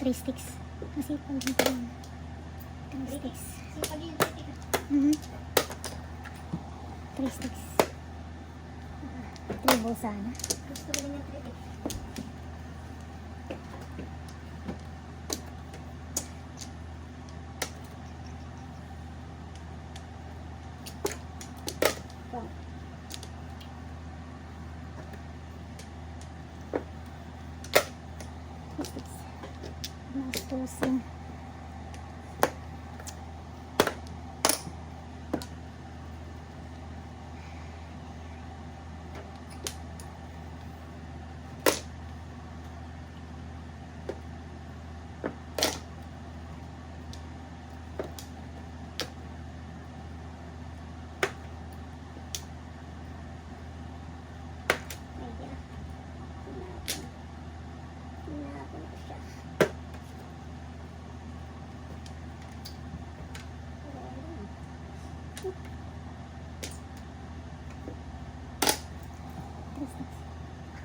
3 sticks. Kasi pag dito lang. 3 sticks. Sipag yung titik. 3 sticks. 3 bowl sana. Gusto ko rin yung titik. Mastusin.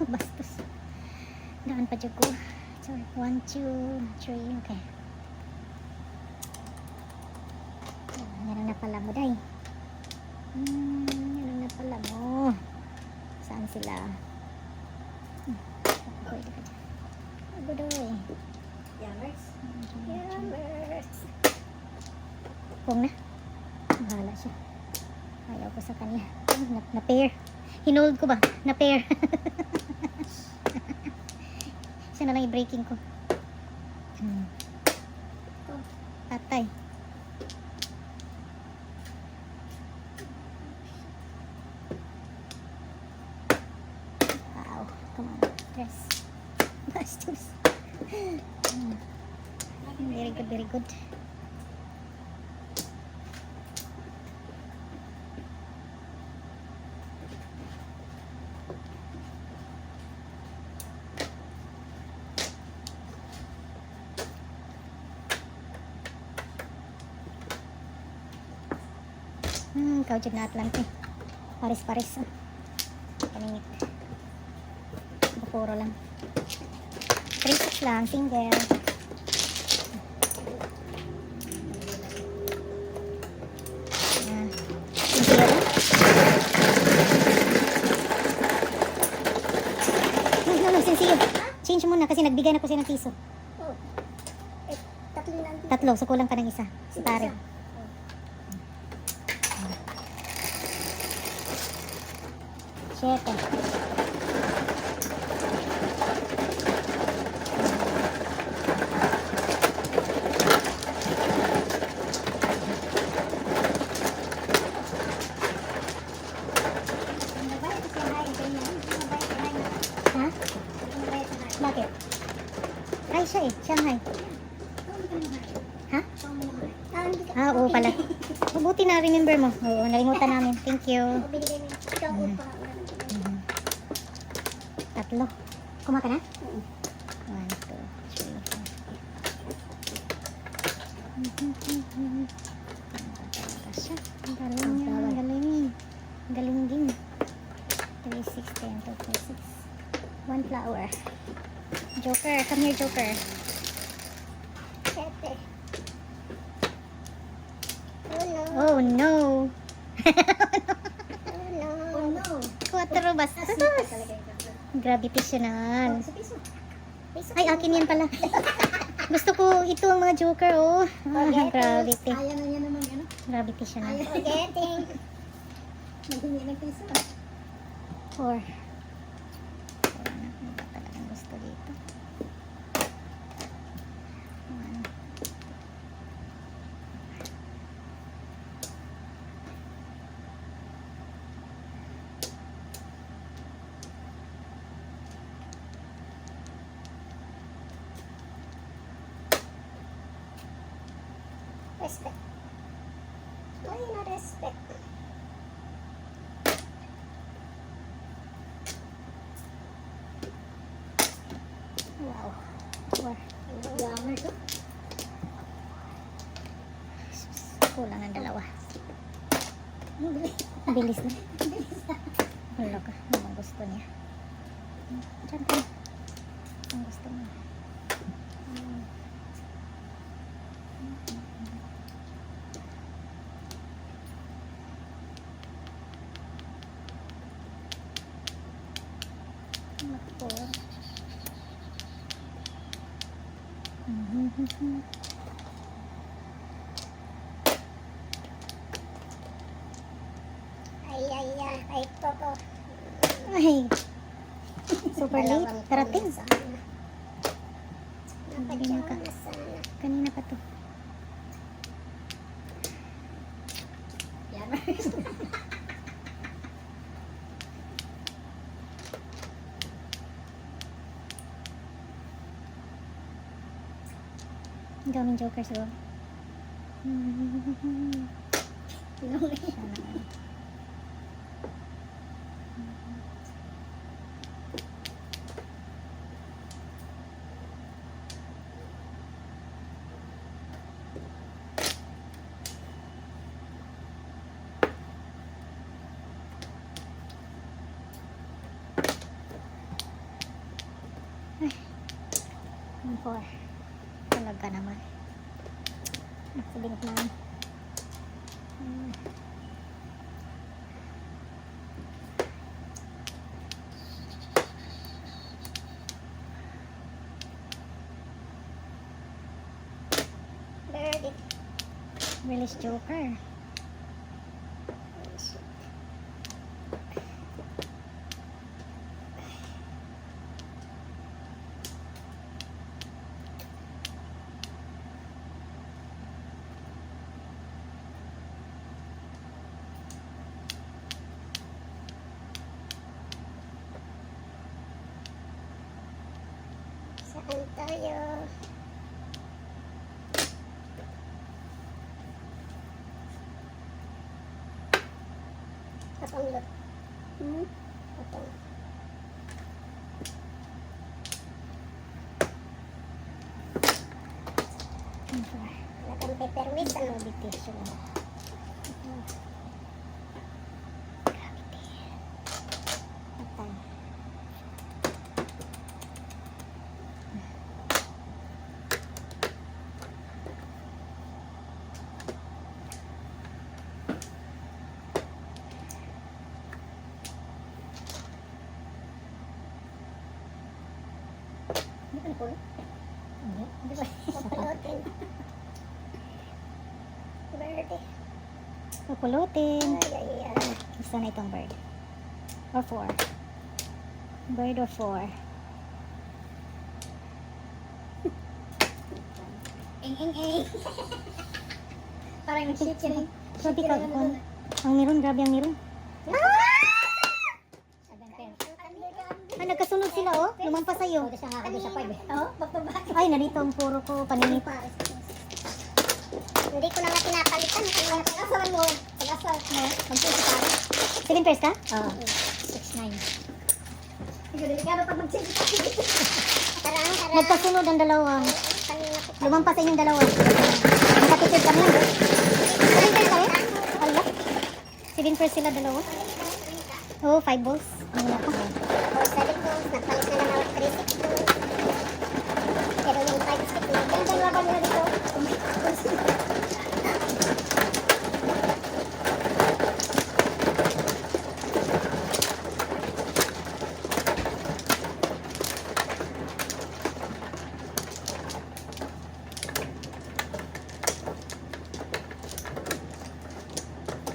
Bastos. Daan pa dyan ko. Sorry. 1, 2, 3. Okay. Yan na pala mo, day. Yan na pala mo. Saan sila? Pwede ka dyan. Agodoy. Yammers. Yammers. Kung na. Bahala siya. Ayaw ko sa kanya. Na-pair. Hinold ko ba? Na-pair. Siya na lang i-breaking ko. Patay. Wow. Come on. Press. Bastos. Very good, very good. Ikaw dyan na Atlante. Paris-paris. Kaningit. Bukuro lang. 3 lang. Single. Ayan. Single lang. No, sinsiyo. Change muna kasi nagbigay na ko siya ng piso. Oh. Eh, tatlo lang. 3. So kulang ka ng isa. Si pare. Siyete. Ha? Bakit? Ay, siya eh. Shanghai. Ha? Ah, oo pala. Mabuti na remember mo. Oo, nalimutan namin. Thank you. Tatlo. Kuma ka na? 1, 2, 3, 4. Ang galing niya. Ang galing. Ang galing din. 3, 6, 10, 12, 6. 1 flower. Joker. Come here, Joker. 7. Oh, no. Oh no. 4 bastos. Gravitational. Sa piso. Ay, akin yan pala. Gusto ko ito ang mga Joker, oh. Gravity. Ayaw na niya naman ano. Gravitational. Ayaw forgetting. Naghingi ng piso. 4. Ano ba talagang gusto dito? 1. Respect. Why not respect? Wow. 4. Yammer to. Kulang ang 2. Bilis na. Wala ka. Ano ang gusto niya? Diyan ka. Ang gusto niya. Ay, Coco. Ay, super late. Dalawang Darating. taon na sana. Hindi Napadyaw naka- na sana. Kanina pa to. Yan. Ang daming jokers, oh. Pinuli. Siya naman. Ang 4. Talaga naman. Accident na. Birdie. Release joker. Saan tayo? Kapang lot. Kapang. Ang 4. Talagang peppermint. Ano? Gravitation. Patay. Hindi ko napulot. Hindi. Di ba? Papulotin. Birdie. Pupulutin. Ay. Gusto na itong bird. Or 4. Bird or 4. Ing. Parang nag-shake. Grabe ka. Ang meron. Grabe ang meron. Ay, nagkasunod sila, oh. Lumampas sa'yo. Siya nga kasi sa 5 eh. Oo, back-to-back. Ay, narito ang puro ko. Paninip. Hindi ko na nga pinapalitan. Pag-asaran mo. Pag-asaran mo. Mag-6 pare. 7 pairs ka? Oo. 6-9. Hindi ko delikado pag mag-6 pare. Tarang. Nagkasunod ang dalawa. Kanina ko. Lumampas sa inyong dalawa. Nakatipid kami yan. 7 pairs kayo? Ala. 7 pairs sila dalawa. Oo, 5 balls. Ano na pa? O, 7 balls. Nagpalit na lang ako 3-6 balls. Pero yung 5-6 na. Yung dalawa ba nila dito?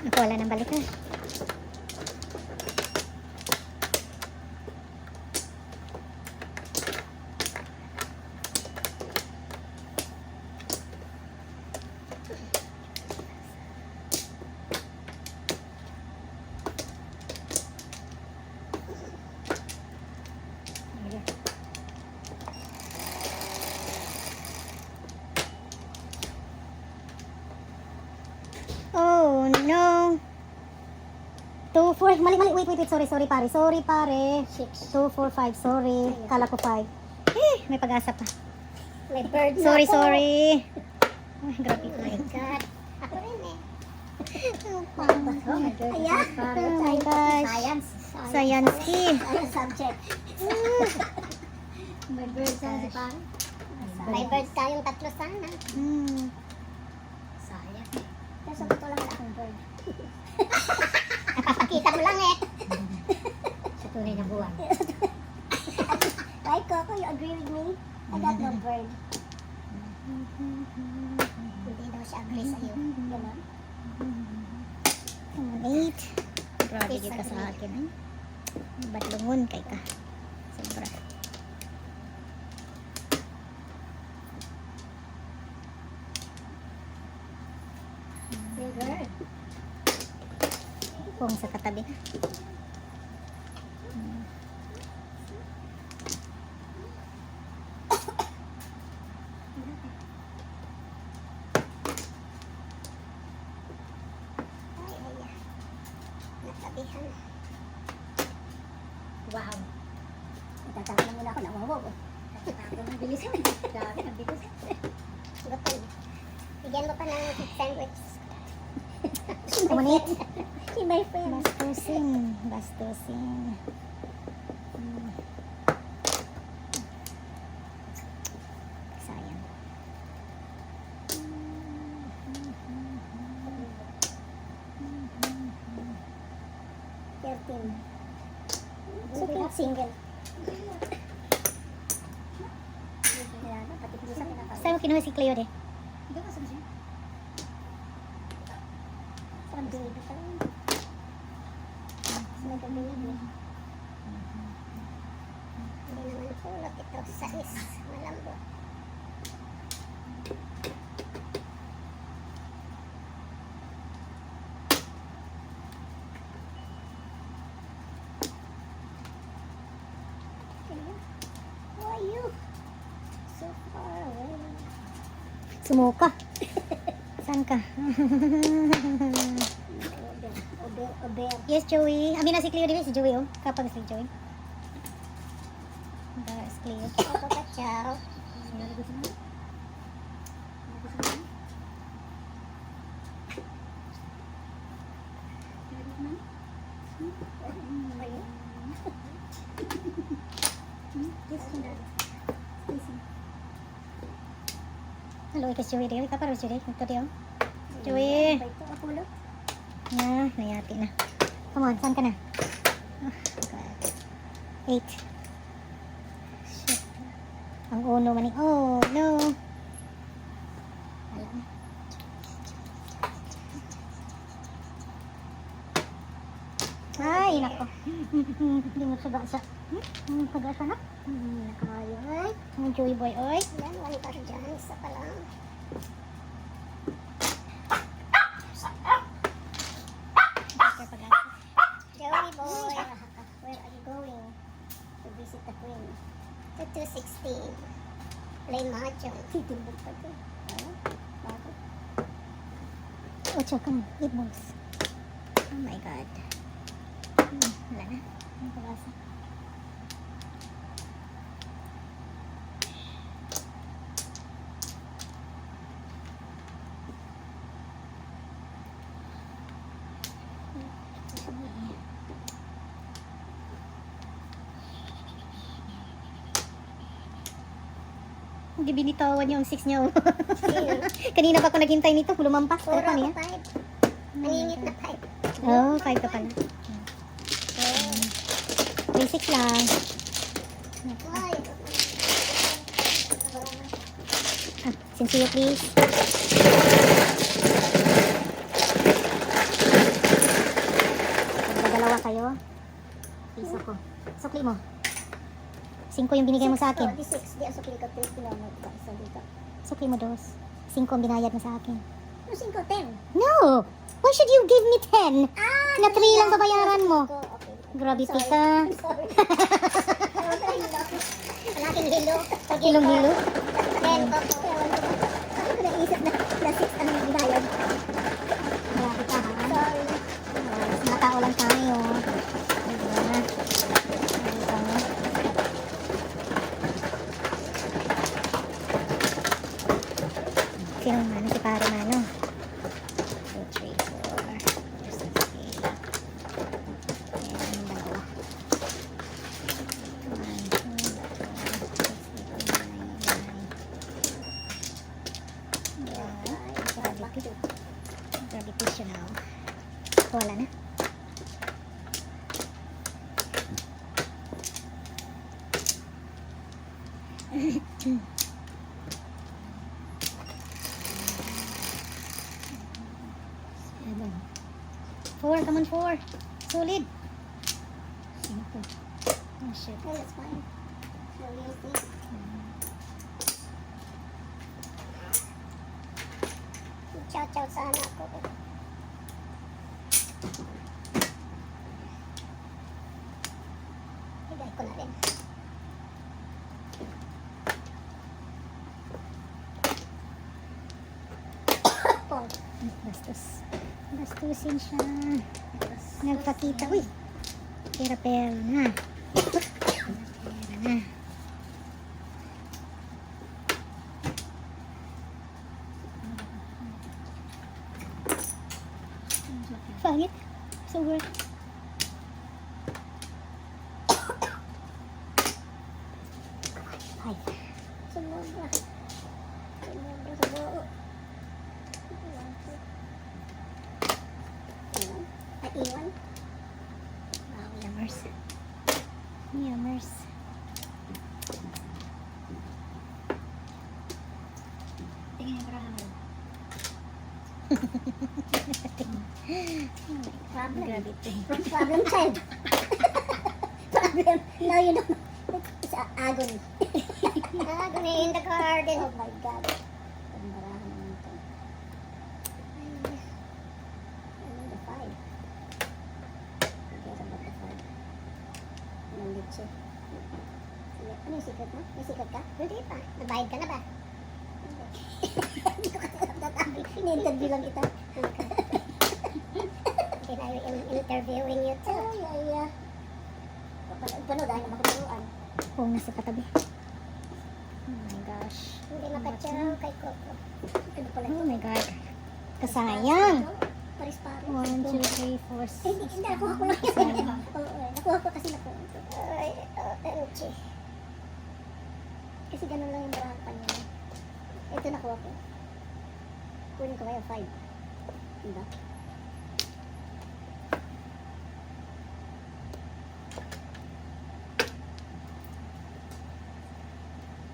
Ako, wala nang balik ha. Oh no. 2, 4. Mali. Wait. Sorry pare. 6. 2, 4, 5. Sorry. Kala ko 5. May pag-asa pa. May bird na ako. Sorry. Ay, grabe Oh ko. my God. Ako rin eh. Oh my God. Ayan. Oh my gosh. Science. Science key. Science subject. May bird sa si pare. May bird tayong tatlo sana. Science. Kasi ito lang wala akong bird. Napapakita mo lang eh. Sa tunay na buwan. Right, Coco? You agree with me? I got no bird. Hindi daw siya agree sa'yo. Ganon. Come on, 8. Grabe yun ka sa akin, eh. Badlungon kay ka. Sobra. Sugar. Kung sa katabi. Ay, ay, ay. Natabihan. Wow. Itatawag na muna ako na wow. Tatawag ng bilis. Grabe, ang bilis. Gutom. Bigyan mo pa ng sandwich. Come on, 8. Si my friend. Bastusin. Bastusin. Sayang. Super single. Saan mo kinuha si Cleo, de? Parang baby pa rin. Like a baby. Hindi naman pulot ito. Sais. Malambot. Who are you? So far away. Sumuka. Saan ka? Ober. Yes, Joey. Amin na si Cleo, di ba? Si Joey, oh. Kapag si Joey. There's Cleo. Ako ka, chow. Hello, ikas Joey, di ba? Kapag si Joey. Ito, di ba? Joey. Ito, apulot. Nayati na. Come on, saan ka na? Oh, God. 8. Shit. Ang uno maning. Oh, no. Wala na. Ay, nako. Hindi mo saga sa. Saga sa na? Nakayo, ay. Ang Joey boy, oy. Yan, one bar dyan. Isa pa lang. Joey boy. Where are you going? To visit the queen. To 216. Play mahjong. Titimbog pa ito. Bago. 8, come on. 8 balls. Oh my God. Wala na. Ang pag-asa. Hindi binitawan niya ang 6 niya. Oh. Kanina pa ako naghintay nito. Lumampas. Puro Ano ako niya? 5. Maningit na 5. Oh, 5 ka pala. Basic lang. Ay, Ah, sincere please. Dalawa kayo. Piso ko. Sukli mo. 5 yung binigay mo sa akin. Di 6. Di asok likat 3 kilometer. Isa dito. Sukli mo 2. 5 ang binayad mo sa akin. No, 5, 10. No! Why should you give me 10? Ah, Na 3 lang babayaran mo. Okay. Grabe Sorry. ka. I'm sorry. Ang aking hilo. Hilong-hilo. Then, ako ko naisip na 6 ang binayad. Grabe ka ha. Sorry. Mga tao lang tayo. Diba? Diba? Sino mano? Si pare mano. 2, 3, 4, 5, 6, 8. Ayan, yung dalawa. 1, 2, 3, 4, 5, 6, 7, 8, 9. Gravity. Gravitational. Wala na. 4, come on, 4. Solid. 5. Oh, shit. Okay, that's fine. Slowly and see. Chow-chow sana ako. Higay ko na rin. Pong. Bastos. Bastusin siya. Nagpakita. Uy! Pera-pera na. Pera na. Pangit. Sobrang. Ay. Sumobra. Sumobra sa buo. Iwan. Ay, iwan. Wow, yummers. Yummers. Tingin yung barahan mo. Problem. Grabe ito. Problem child. Problem. No, you know. It's agony. Agony in the garden. Oh my God. Ang barahan mo nito. I need a 5. Forget about the 5. Ang litsi. Sige. Ano yung secret mo? May secret ka? Hindi pa. Nagbayad ka na ba? Hindi. Hindi ko kasi nagtatabi. Ini-interview lang kita. Okay, I am interviewing you too. Ay, ay, ay. Panood, dahil na makaturuan. Oo, nasa katabi. Oh my gosh. Hindi makatsyaw kay Coco. Ano pala ito? Oh my god. Kasayang. Paris-paris. 1, 2, 3, 4, 6. Hindi, nakuha ko lang yun. Sayang. Oo, nakuha ko kasi nakuha ko. Ay, OMG. Kasi ganun lang yung barahan pa niya. Ito nakuha ko. Kunin ko kayo 5. Diba?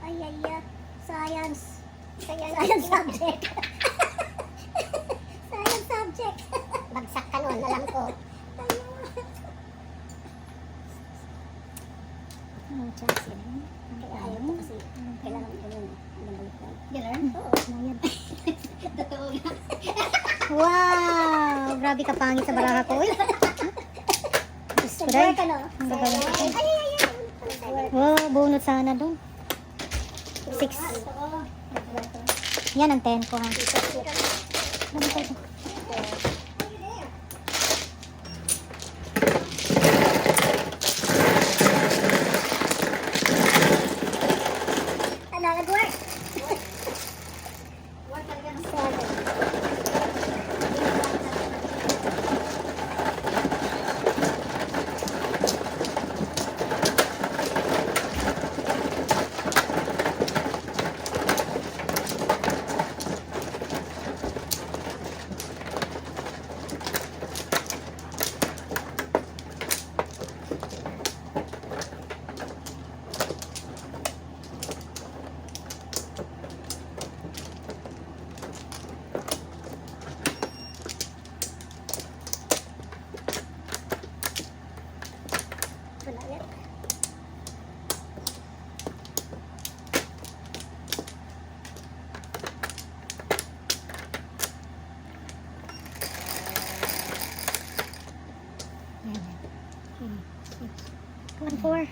Ay, ay, ay. Science. Science subject. Science subject. Bagsak ka nun, alam ko. Anong chance yun? Kaya ayaw ko kasi kailangan ko yun. Nabalik lang. Ganon? Oo. Ayan. Totoo nga. Wow! Grabe ka pangit sa baraha ko. Uy. Diyos ko day. Nag-work ano? Ang gagaling ko. Ay, ay, ay. Wow, bunot sana doon. 6. Yan ang 10 ko ha. Ano ba ito? Ano, nag-work? Work talaga ng 7. Wala yan. Yan. 1, 4.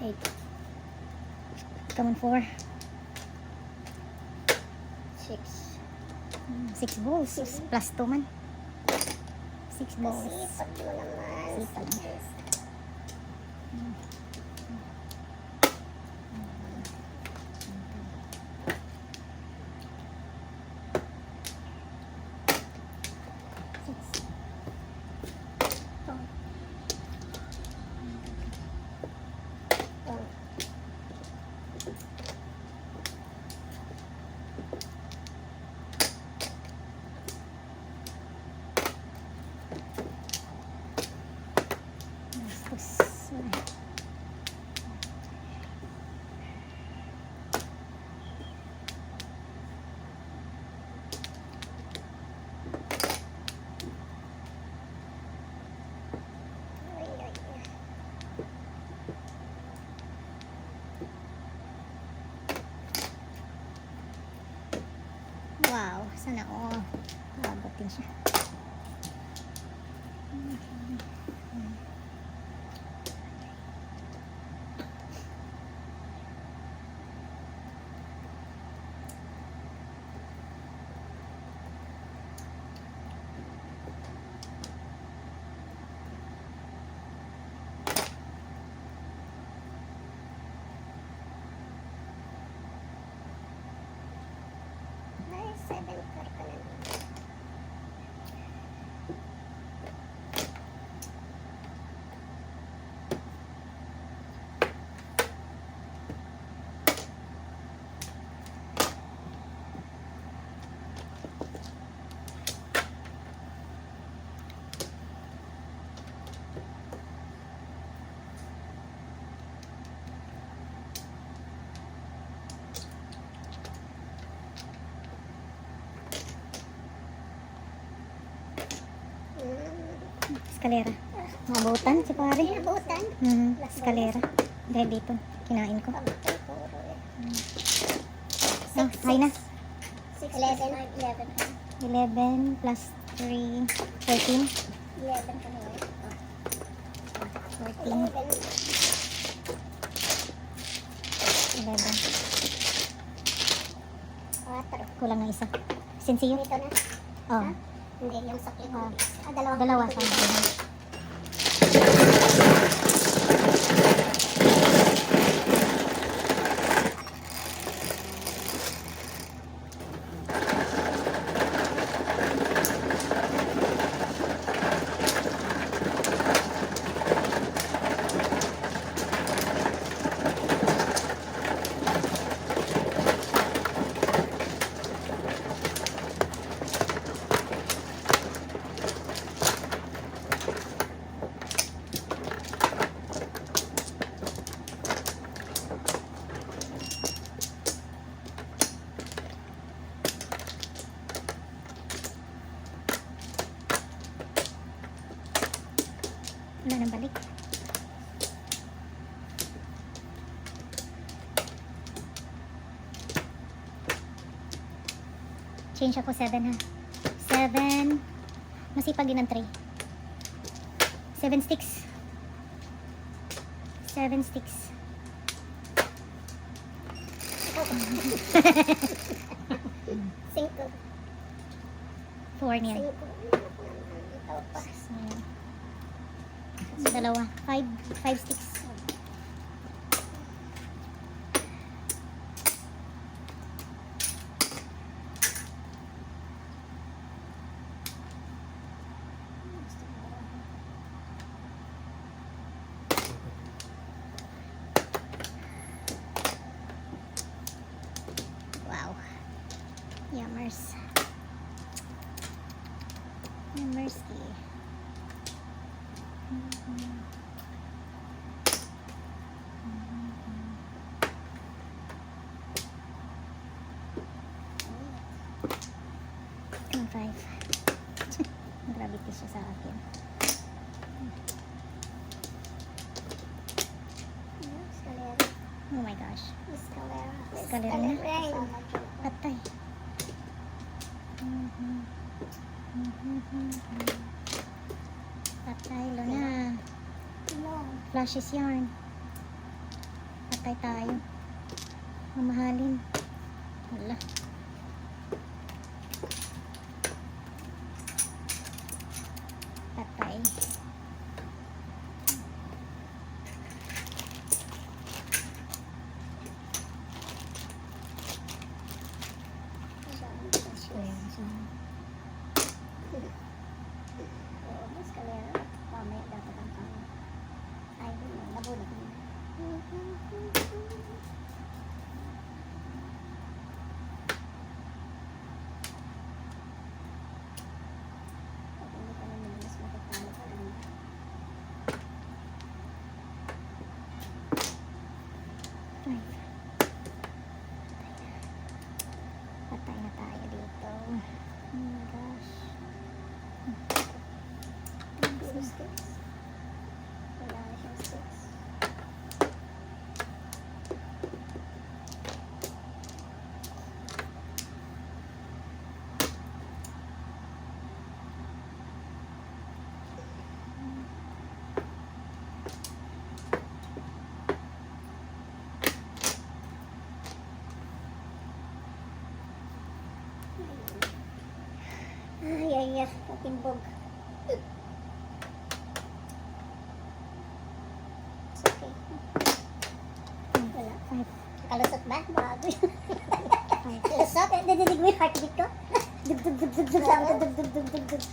Eight. Come on, 4. 6. 6 balls. Plus 2 man. 6 balls. Sipag mo naman. Sipag. This one. Ay, ay, ay. Wow, sana all. Abot din siya. Ay, 7 car ka na. Eskalera. Mabutan si pare. Inabutan. Eskalera. Dahil dito, kinain ko. Pagkakay puro eh. Ah, hay na. 6, 11, 11. 11 plus 3, 13. 11 ka na eh. 14, 11. 11. 4. Kulang na isa. Sensiyo? Dito na. Oh, Ha? Hindi, yung sa clip. Ah. Dalawa. dalawa. Dito. Sama. Wala nang balik. Change ako 7 ha. 7. Masipag din ang 3. 7 sticks. 7 sticks. 5. 4 niyan. 5. Ito pa. So, dalawa. 5 sticks. Wow. Yummers. Yummers. Ang 5. Gravity siya sa akin. Escalera. Oh my gosh. Escalera. Escalera na. Patay. Patay, Luna. Flashes yarn. Patay tayo. Mamahalin. Wala. Patay. Escalera. Mamaya dapat ang kami. Ay, nabulot mo. Two sticks. Wala na siyang sticks. Ay, patimbog. It's okay. Wala. Five. Kalusot ba? Bago yun. Kalusot? Nadidig mo yung heartbeat ko? Dug, dug, dug, dug, dug, dug, dug, dug, dug, dug, dug.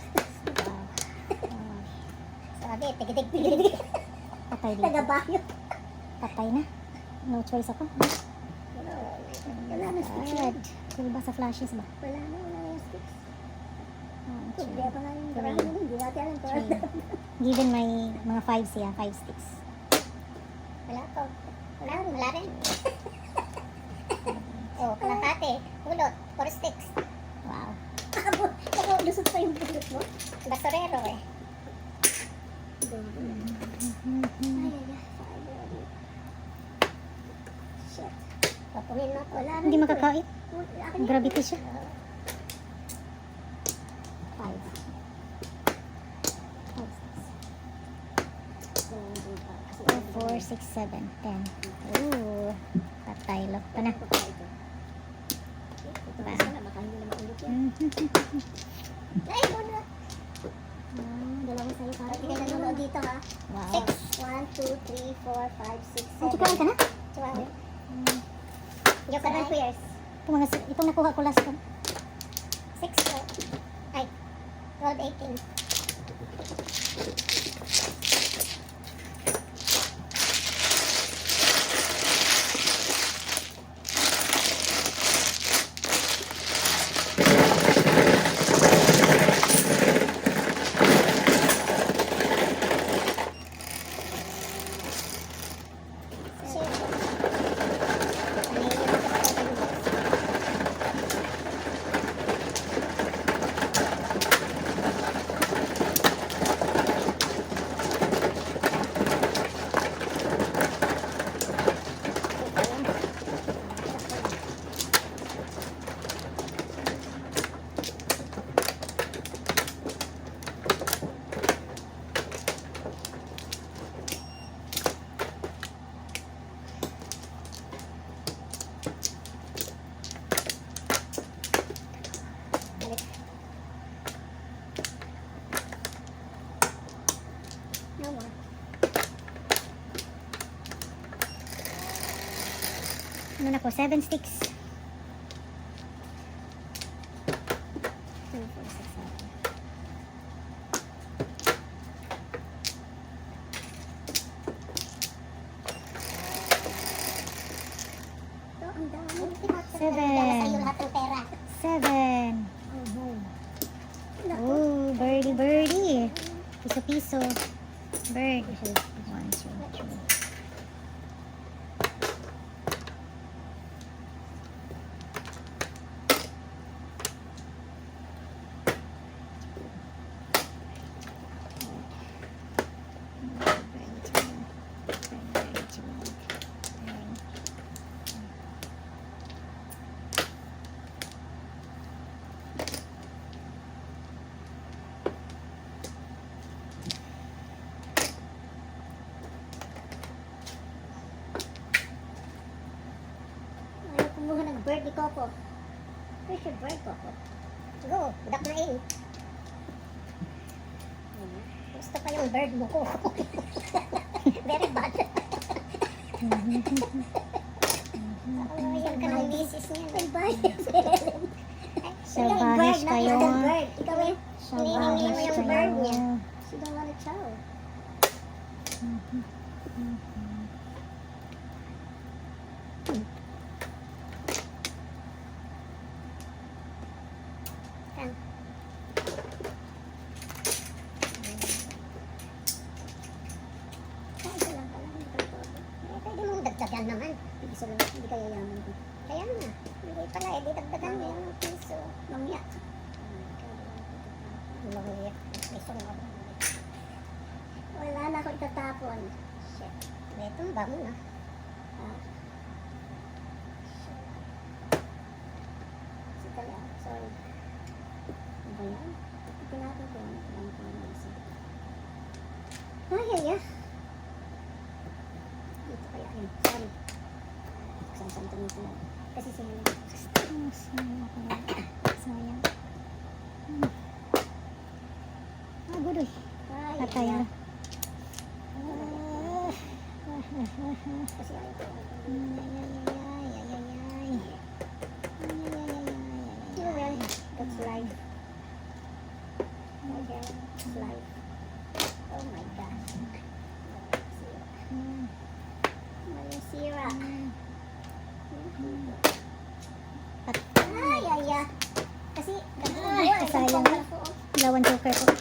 Sabi, tigidig, tigidig. Patay dito. Nagabayo. Patay na. No choice ako. Wala na sticks yan. God. Cool ba sa flashes ba? Wala na yung sticks. One, two, Hindi pa nga yung three, marami na, hindi natin alam kung ano. Given may mga 5 siya, 5 sticks. Wala po. Wala rin. Oh, kalahati. Pulot. 4 sticks. Wow. Ako, lusot pa yung pulot mo. Basurero eh. Shit. Papunin mo. Wala na. Hindi ito makakait. eh. Akin yan. Gravity siya. 4, 6, 7, 10. Ooh. Patay. Lock pa na. Ay, muna. Dalawa sa'yo para. Hindi ka nanonood dito ha. Wow. 6. 1, 2, 3, 4, 5, 6, 7. Ang tsaka ka na? 12. Joke na 2 years. Itong nakuha ko last one. 6, 12. Ay, 12, 18. No more. Ano na po? 7 sticks. 2, 4, 6, 7. Ito, ang dami. Seven. Dala sa'yo lahat ng pera. 7. Oh, birdie, birdie. Piso-piso. Bird. 1, 2, 3. Ayaw kumuha ng bird ni Coco. Where's your bird, Coco? Go, budak na in. Gusto pa yung bird mo ko. Very bad. Ayaw ka ng misis niya. Ay, bye. Sabahish kayo. Bird. Ikaw eh. Hinihingi mo yung bird niya. kayo. She don't want a chow. Kan. Kaisa lang pala. Pwede mong dagdagan naman. Piso lang. Hindi kaya yaman ko. Kaya nga. Hindi pala. Hindi dagdagan mo yung piso. Mamaya. Mamaya. Piso nga ba? Tumba mo na. Ah. Sige lang, sorry. Ano ba yan? Pinatay ko yan. Alam ko yung isa. Ay, ay, ay. Dito kaya yun. Sorry. Saan tumito lang. Kasi sinunod. Sayang. Gudoy. Ay, Patay na. Kasi ayaw ko. Well, that's life. Okay, that's life. Oh my gosh. Malasira. Ay, ay, ay. Kasi, Sayang. Lawan joker ko.